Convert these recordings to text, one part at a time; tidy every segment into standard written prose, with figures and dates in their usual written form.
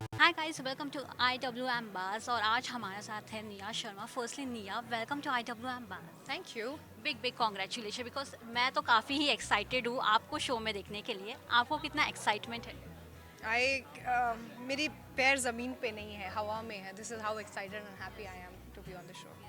Hi guys, welcome to I W M buzz और आज हमारे साथ है Nia Sharma. Firstly Nia, welcome to I W M buzz. Thank you. Big big congratulation, because मैं तो काफ़ी ही एक्साइटेड हूँ आपको शो में देखने के लिए। आपको कितना एक्साइटमेंट है? आई मेरी पैर ज़मीन पे नहीं है, हवा में है। This is how excited and happy I am to be on the show.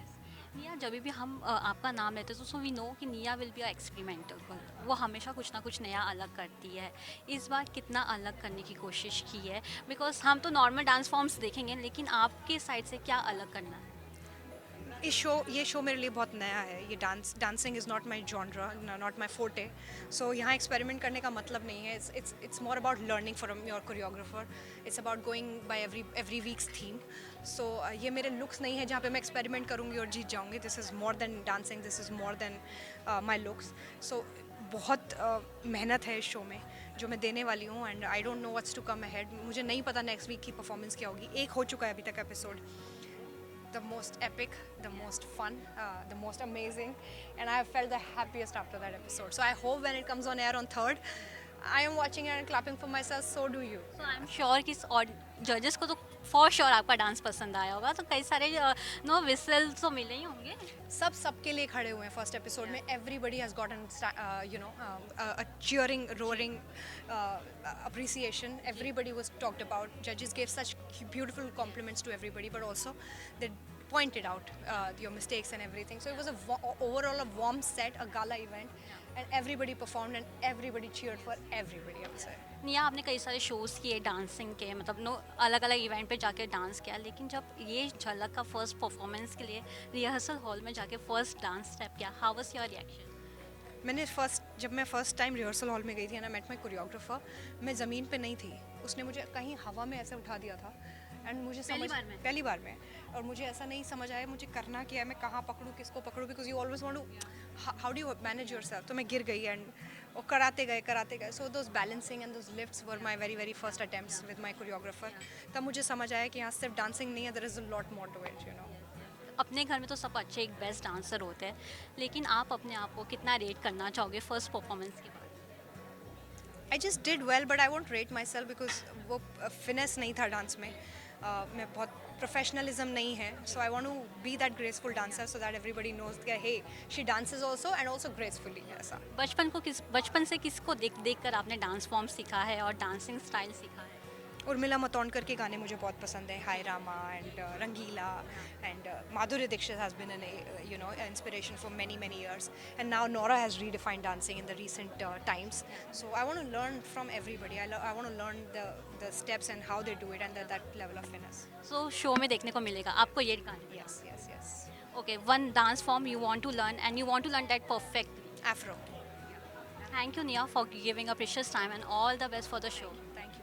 Nia, जब भी हम आपका नाम लेते हैं तो सो वी नो कि निया will be a experimental girl. वो हमेशा कुछ ना कुछ नया अलग करती है। इस बार कितना अलग करने की कोशिश की है? बिकॉज हम तो नॉर्मल डांस फॉर्म्स देखेंगे, लेकिन आपके साइड से क्या अलग करना है? ये शो मेरे लिए बहुत नया है। ये dancing is not my genre, not my forte. So यहाँ एक्सपेरिमेंट करने का मतलब नहीं है। It's more about learning from your choreographer. It's about going by every week's theme. So ये मेरे लुक्स नहीं है जहाँ पे मैं एक्सपेरिमेंट करूँगी और जीत जाऊँगी। This is more than dancing, this is more than my looks. So बहुत मेहनत है इस शो में जो मैं देने वाली हूँ, and I don't know what's to come ahead. मुझे नहीं पता नेक्स्ट वीक की परफॉर्मेंस क्या होगी। एक हो चुका है अभी तक episode, the most epic, the most fun, the most amazing, and I have felt the happiest after that episode. So I hope when it comes on air on 3rd, I am watching it and clapping for myself. So do you. So I am sure कि जजेस को तो for sure आपका dance पसंद आया होगा, तो कई सारे नो विसल्स तो मिले ही होंगे। सबके लिए खड़े हुए हैं फर्स्ट एपिसोड में। Everybody has gotten cheering, roaring appreciation. Everybody was talked about. Judges gave such beautiful compliments to everybody, but also they pointed out your mistakes and everything. So it was overall a warm set, a gala event, and everybody performed and everybody cheered for everybody, I would say. निया, आपने कई सारे shows किए dancing के, मतलब no अलग अलग event पे जाके डांस किया, लेकिन जब ये झलक का फर्स्ट परफॉर्मेंस के लिए रिहर्सल हॉल में जाके फर्स्ट डांस स्टेप किया, हाउ वाज योर रिएक्शन? जब मैं फर्स्ट टाइम रिहर्सल हॉल में गई थी ना, मेट माई कोरियोग्राफर, मैं ज़मीन पे नहीं थी। उसने मुझे कहीं हवा में ऐसे उठा दिया था, एंड मुझे पहली बार में? पहली बार में, और मुझे ऐसा नहीं समझ आया मुझे करना क्या है, मैं कहाँ पकड़ूँ, किसको पकड़ूँ, because you always want to how do you manage yourself. तो मैं गिर गई, एंड वो कराते गए। So those balancing and those lifts were my very first attempts with my choreographer. तब मुझे समझ आया कि यहाँ सिर्फ डांसिंग नहीं है, there is a lot more to it, you know. अपने घर में तो सब अच्छे एक बेस्ट डांसर होते हैं, लेकिन आप अपने आप को कितना रेट करना चाहोगे फर्स्ट परफॉर्मेंस के बाद? I just did well, but I won't rate myself, because वो फिनेस नहीं था डांस में। मैं बहुत प्रोफेशनलिज्म नहीं है। So I want to be that graceful dancer, so that everybody knows that he she dances also and also gracefully, ऐसा। बचपन से किसको देख कर आपने डांस फॉर्म सीखा है और डांसिंग स्टाइल सीखा है? उर्मिला मातोंडकर के गाने मुझे बहुत पसंद है, Hai Rama and Rangeela, and Madhuri Dixit has been an inspiration for many years, and now Nora has redefined dancing in the recent times. So I want to learn from everybody. I want to learn the steps and how they do it, and that level of finesse. So show में देखने को मिलेगा आपको ये गाने? Yes. Okay, one dance form you want to learn and you want to learn that perfectly. Afro. Thank you Nia for giving a precious time and all the best for the show. Thank you.